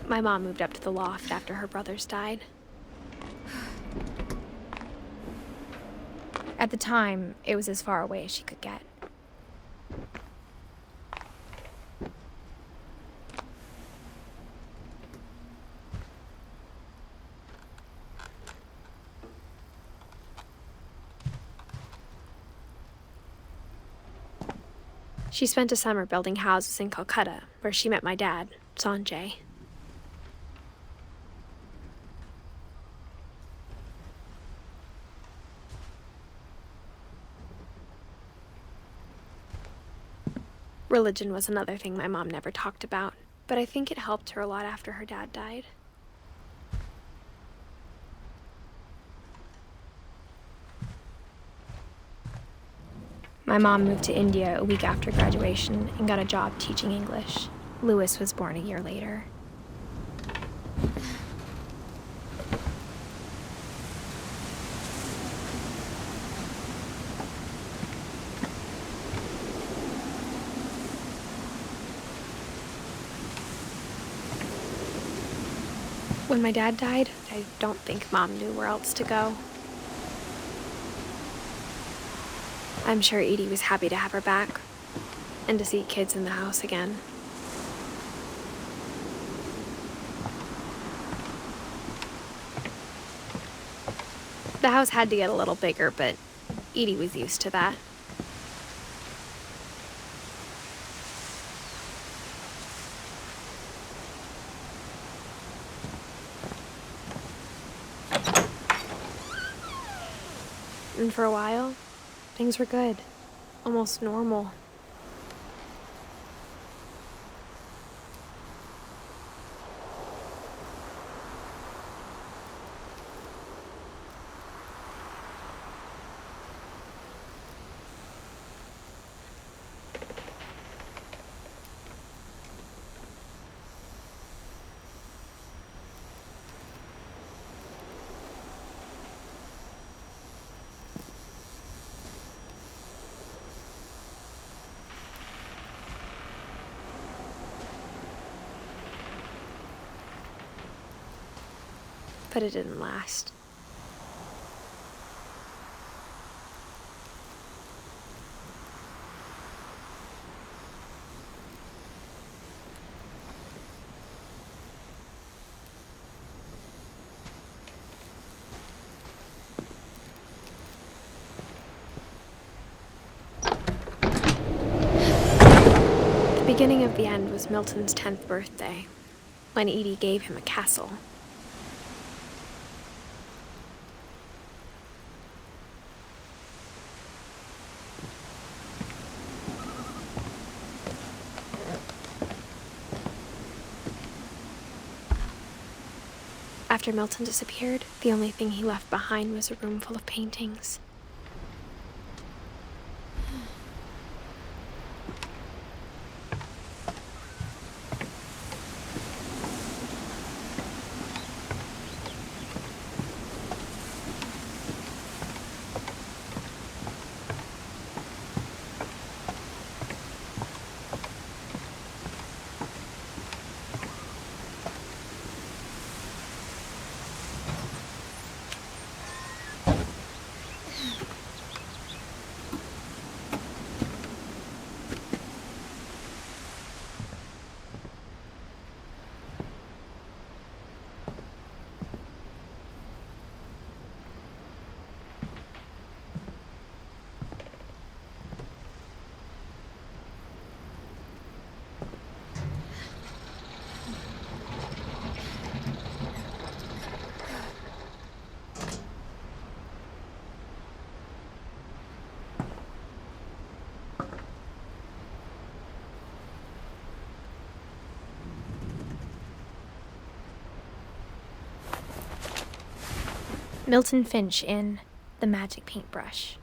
My mom moved up to the loft after her brothers died. At the time, it was as far away as she could get. She spent a summer building houses in Calcutta, where she met my dad, Sanjay. Religion was another thing my mom never talked about, but I think it helped her a lot after her dad died. My mom moved to India a week after graduation and got a job teaching English. Louis was born a year later. When my dad died, I don't think Mom knew where else to go. I'm sure Edie was happy to have her back and to see kids in the house again. The house had to get a little bigger, but Edie was used to that. And for a while, things were good, almost normal. But it didn't last. The beginning of the end was Milton's 10th birthday, when Edie gave him a castle. After Milton disappeared, the only thing he left behind was a room full of paintings. Milton Finch in The Magic Paintbrush.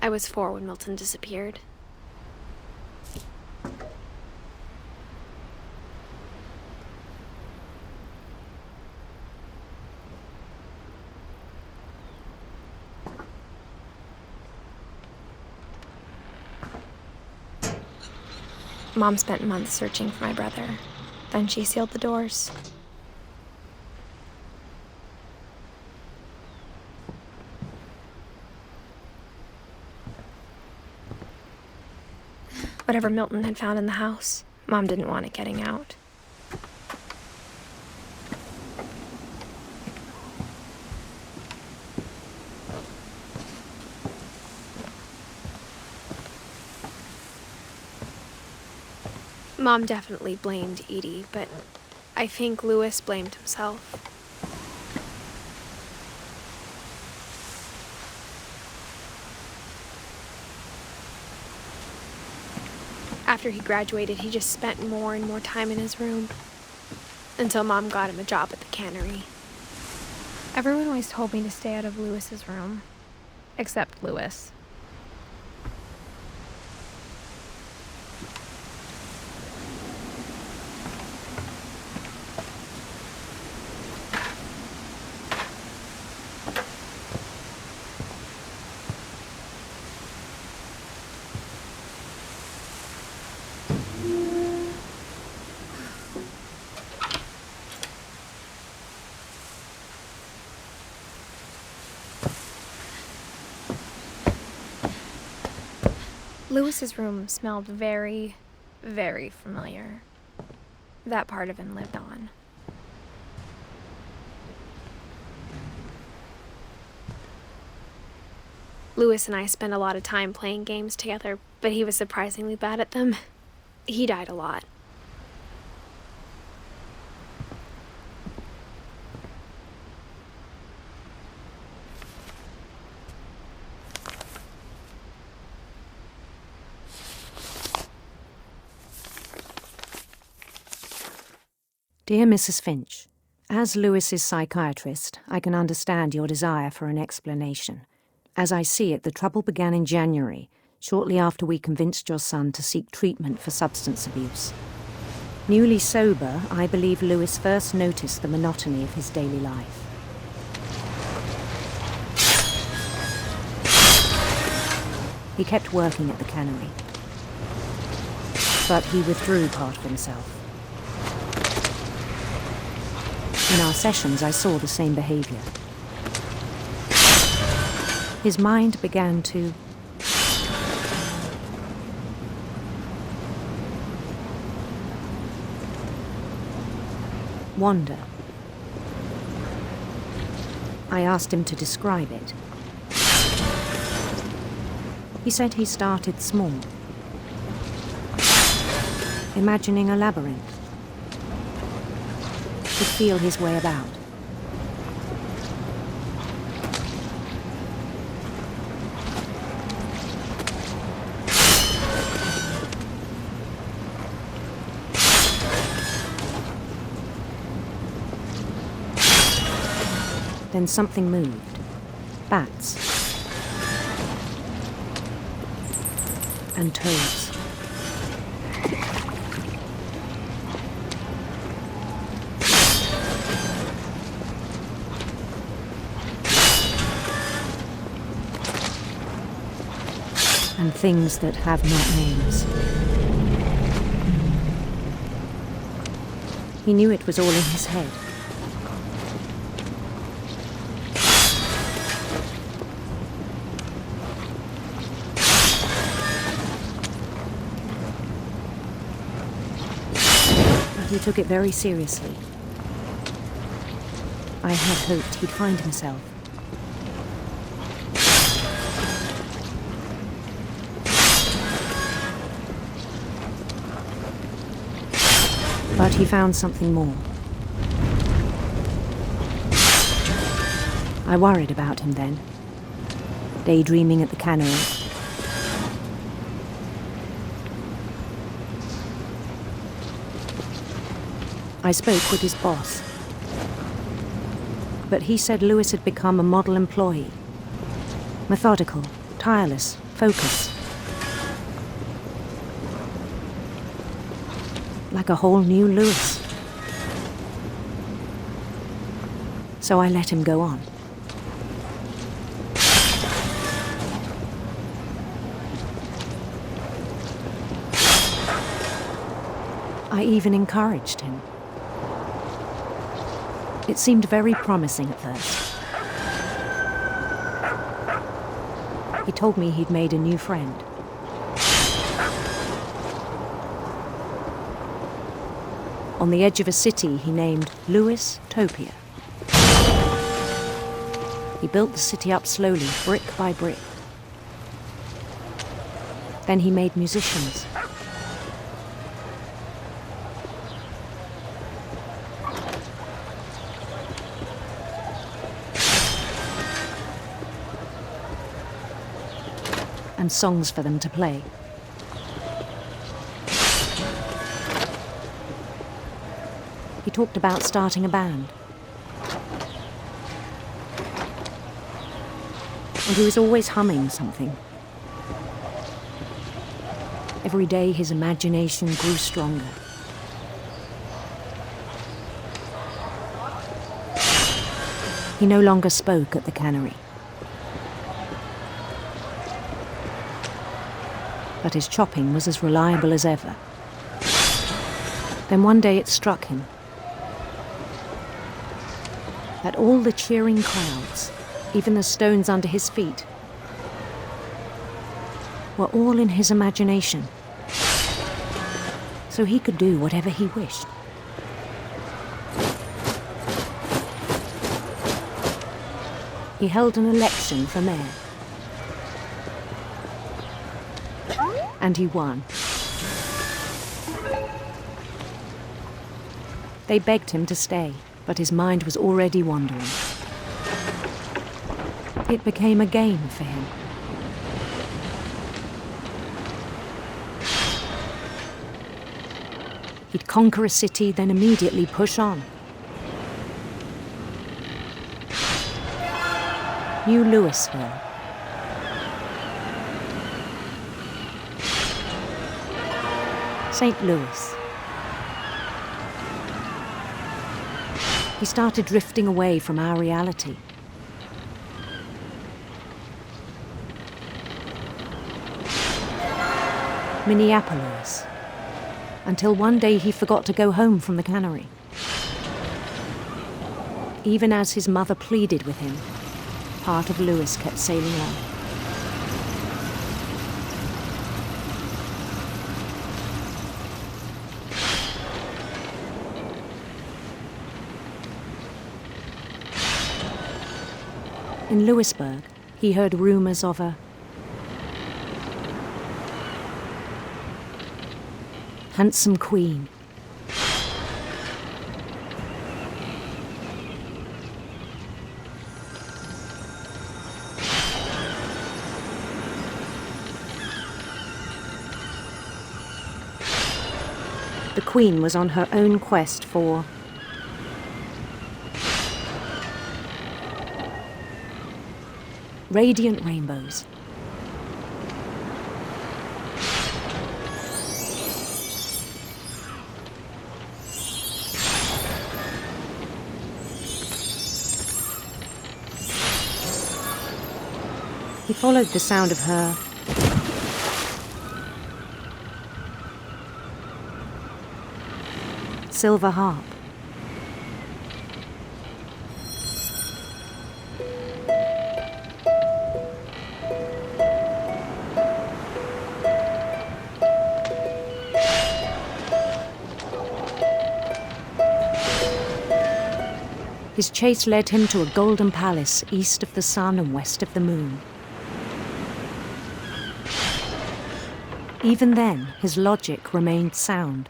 I was 4 when Milton disappeared. Mom spent months searching for my brother. Then she sealed the doors. Whatever Milton had found in the house, Mom didn't want it getting out. Mom definitely blamed Edie, but I think Lewis blamed himself. After he graduated, he just spent more and more time in his room, until Mom got him a job at the cannery. Everyone always told me to stay out of Lewis's room, except Lewis. Lewis's room smelled very, very familiar. That part of him lived on. Lewis and I spent a lot of time playing games together, but he was surprisingly bad at them. He died a lot. Dear Mrs. Finch, as Lewis's psychiatrist, I can understand your desire for an explanation. As I see it, the trouble began in January, shortly after we convinced your son to seek treatment for substance abuse. Newly sober, I believe Lewis first noticed the monotony of his daily life. He kept working at the cannery, but he withdrew part of himself. In our sessions, I saw the same behavior. His mind began to wander. I asked him to describe it. He said he started small, imagining a labyrinth. Could feel his way about. Then something moved. Bats. And toads. And things that have not names. He knew it was all in his head. But he took it very seriously. I had hoped he'd find himself. But he found something more. I worried about him then, daydreaming at the cannery. I spoke with his boss, but he said Lewis had become a model employee. Methodical, tireless, focus. Like a whole new Lewis. So I let him go on. I even encouraged him. It seemed very promising at first. He told me he'd made a new friend. On the edge of a city he named Lewis Topia. He built the city up slowly, brick by brick. Then he made musicians. And songs for them to play. He talked about starting a band. And he was always humming something. Every day his imagination grew stronger. He no longer spoke at the cannery. But his chopping was as reliable as ever. Then one day it struck him that all the cheering crowds, even the stones under his feet, were all in his imagination, so he could do whatever he wished. He held an election for mayor. And he won. They begged him to stay, but his mind was already wandering. It became a game for him. He'd conquer a city, then immediately push on. New Louisville. St. Louis. He started drifting away from our reality. Minneapolis. Until one day he forgot to go home from the cannery. Even as his mother pleaded with him, part of Lewis kept sailing on. In Lewisburg, he heard rumors of a handsome queen. The queen was on her own quest for radiant rainbows. He followed the sound of her silver harp. His chase led him to a golden palace east of the sun and west of the moon. Even then, his logic remained sound.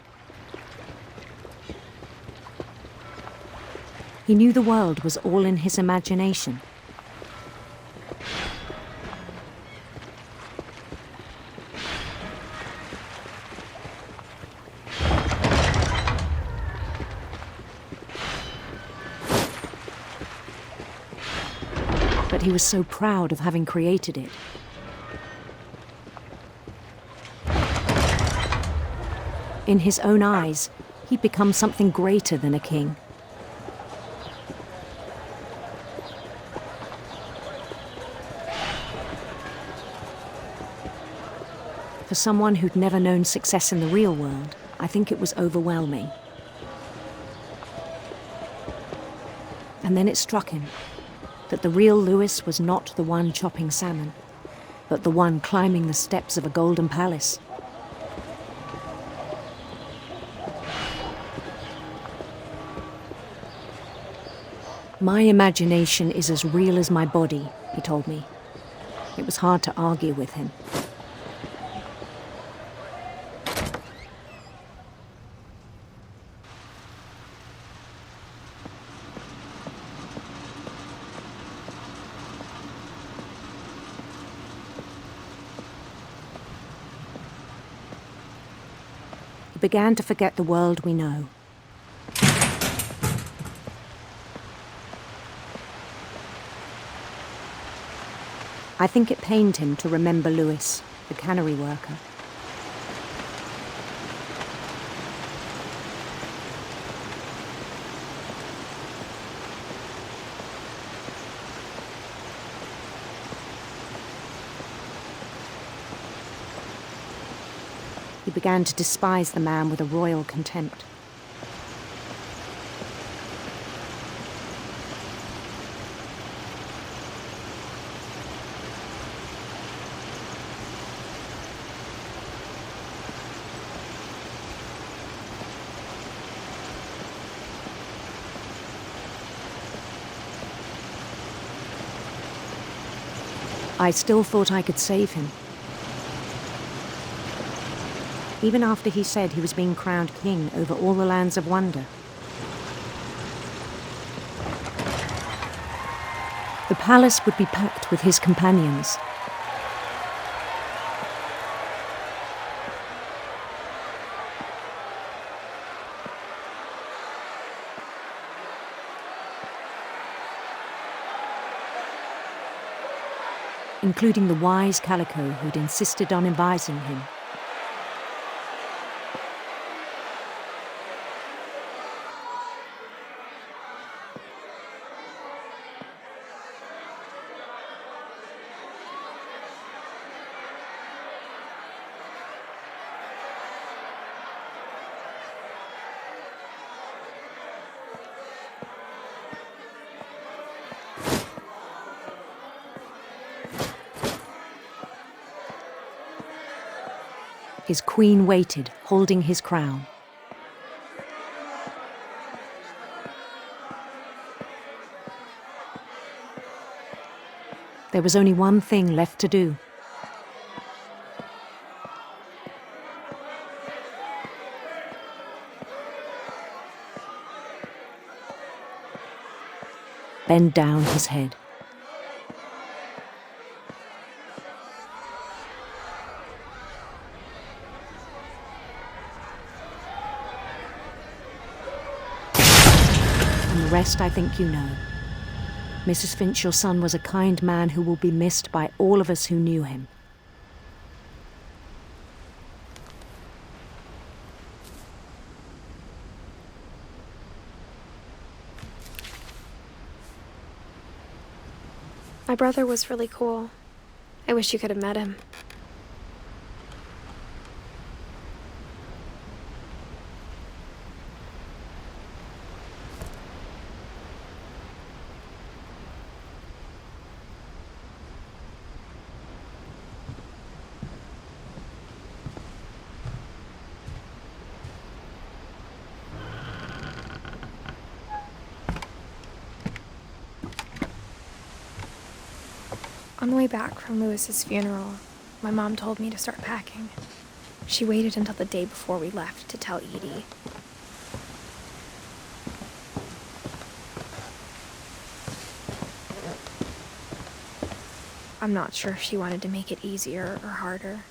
He knew the world was all in his imagination. But he was so proud of having created it. In his own eyes, he'd become something greater than a king. For someone who'd never known success in the real world, I think it was overwhelming. And then it struck him that the real Lewis was not the one chopping salmon, but the one climbing the steps of a golden palace. My imagination is as real as my body, he told me. It was hard to argue with him. He began to forget the world we know. I think it pained him to remember Lewis, the cannery worker. He began to despise the man with a royal contempt. I still thought I could save him. Even after he said he was being crowned king over all the lands of wonder. The palace would be packed with his companions. Including the wise Calico who'd insisted on advising him. His queen waited, holding his crown. There was only one thing left to do. Bend down his head. And the rest I think you know. Mrs. Finch, your son was a kind man who will be missed by all of us who knew him. My brother was really cool. I wish you could have met him. On the way back from Lewis's funeral, my mom told me to start packing. She waited until the day before we left to tell Edie. I'm not sure if she wanted to make it easier or harder.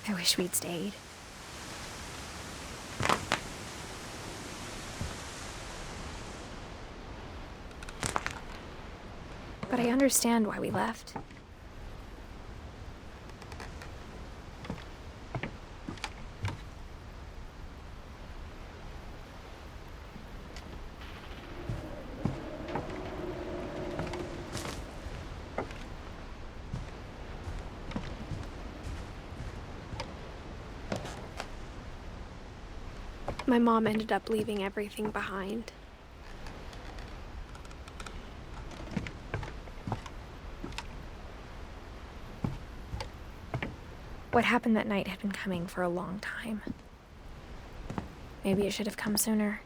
I wish we'd stayed. But I understand why we left. My mom ended up leaving everything behind. What happened that night had been coming for a long time. Maybe it should have come sooner.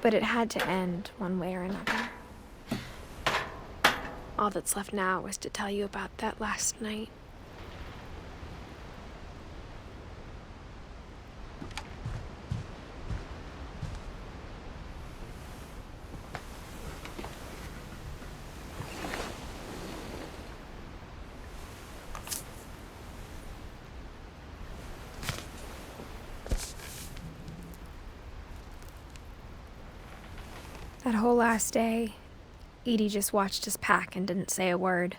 But it had to end one way or another. All that's left now is to tell you about that last night. That whole last day, Edie just watched us pack and didn't say a word.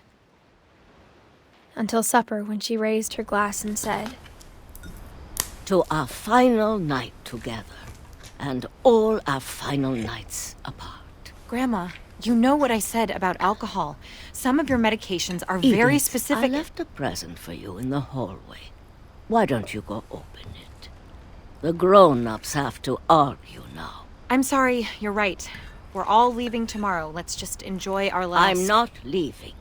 Until supper, when she raised her glass and said, "To our final night together, and all our final nights apart." Grandma, you know what I said about alcohol. Some of your medications are very Edith, specific. I left a present for you in the hallway. Why don't you go open it? The grown-ups have to argue now. I'm sorry, you're right. We're all leaving tomorrow. Let's just enjoy our lives. I'm not leaving.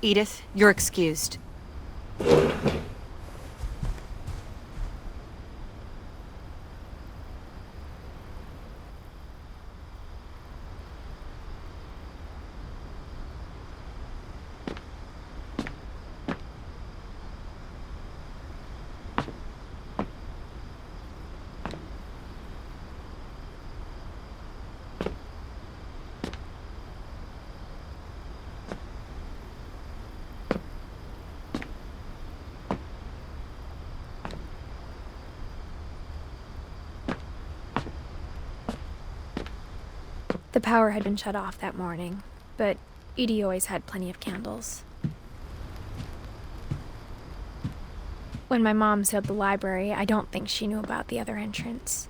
Edith, you're excused. the power had been shut off that morning, but Edie always had plenty of candles. When my mom sealed the library, I don't think she knew about the other entrance.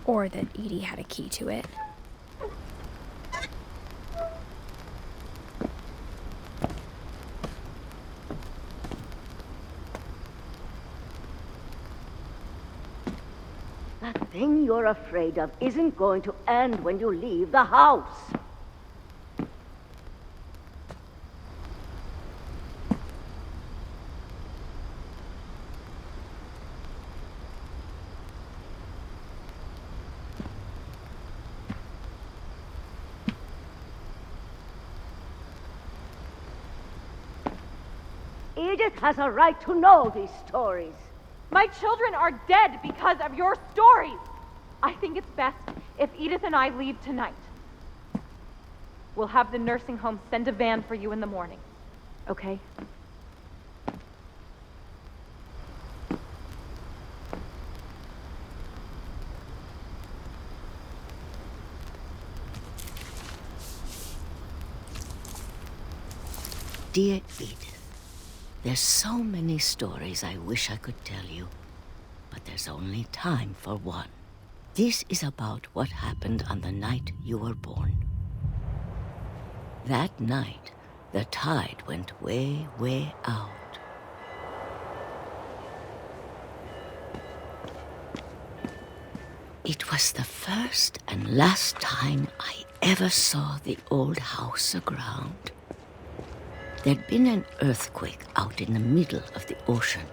Or that Edie had a key to it. That thing you're afraid of isn't going to end when you leave the house. Edith has a right to know these stories. My children are dead because of your stories. I think it's best if Edith and I leave tonight. We'll have the nursing home send a van for you in the morning, okay? Dear Edith, there's so many stories I wish I could tell you, but there's only time for one. This is about what happened on the night you were born. That night, the tide went way, way out. It was the first and last time I ever saw the old house aground. There'd been an earthquake out in the middle of the ocean.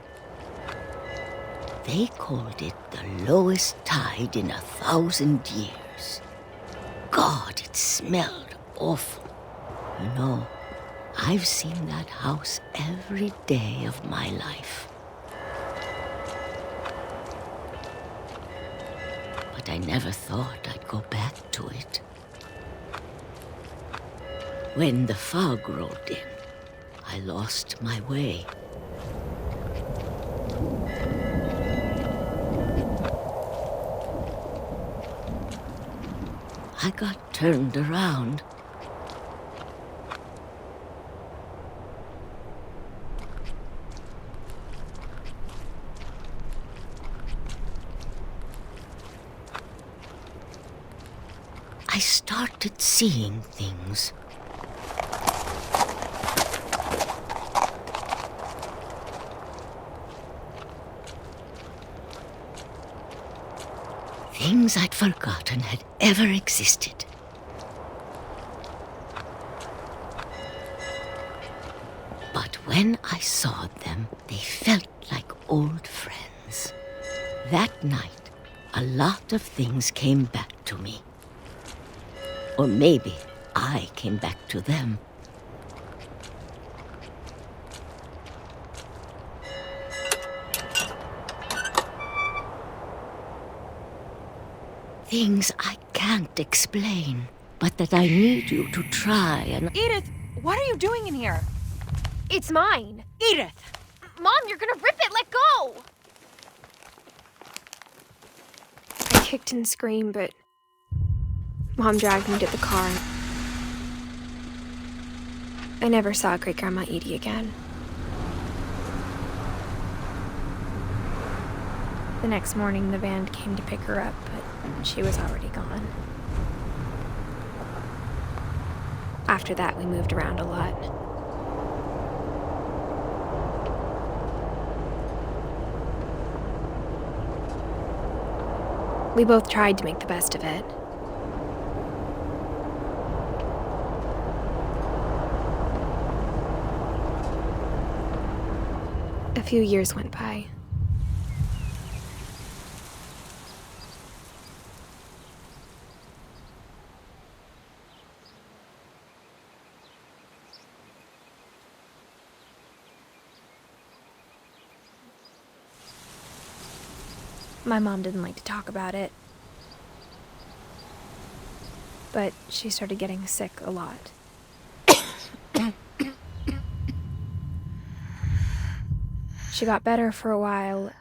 They called it the lowest tide in 1,000 years. God, it smelled awful. You know, I've seen that house every day of my life. But I never thought I'd go back to it. When the fog rolled in, I lost my way. I got turned around. I started seeing things. Things I'd forgotten had ever existed. But when I saw them, they felt like old friends. That night, a lot of things came back to me. Or maybe I came back to them. Things I can't explain, but that I need you to try and... Edith, what are you doing in here? It's mine. Edith! Mom, you're gonna rip it! Let go! I kicked and screamed, but Mom dragged me to the car. I never saw Great-Grandma Edie again. The next morning, the van came to pick her up, but she was already gone. After that, we moved around a lot. We both tried to make the best of it. A few years went by. My mom didn't like to talk about it, but she started getting sick a lot. She got better for a while,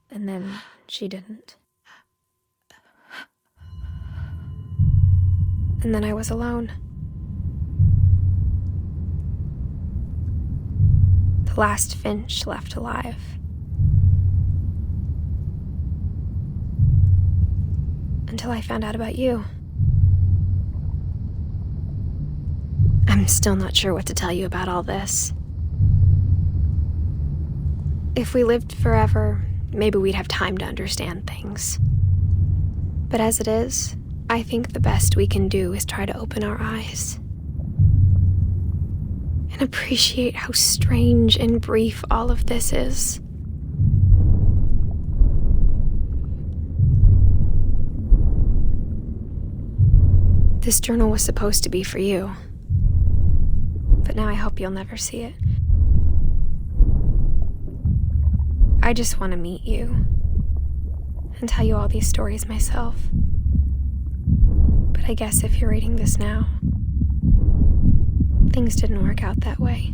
and then she didn't. And then I was alone. The last Finch left alive. Until I found out about you. I'm still not sure what to tell you about all this. If we lived forever, maybe we'd have time to understand things. But as it is, I think the best we can do is try to open our eyes and appreciate how strange and brief all of this is. This journal was supposed to be for you, but now I hope you'll never see it. I just want to meet you and tell you all these stories myself. But I guess if you're reading this now, things didn't work out that way.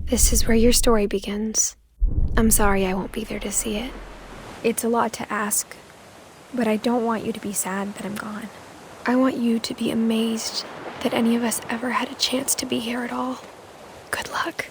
This is where your story begins. I'm sorry I won't be there to see it. It's a lot to ask, but I don't want you to be sad that I'm gone. I want you to be amazed that any of us ever had a chance to be here at all. Good luck.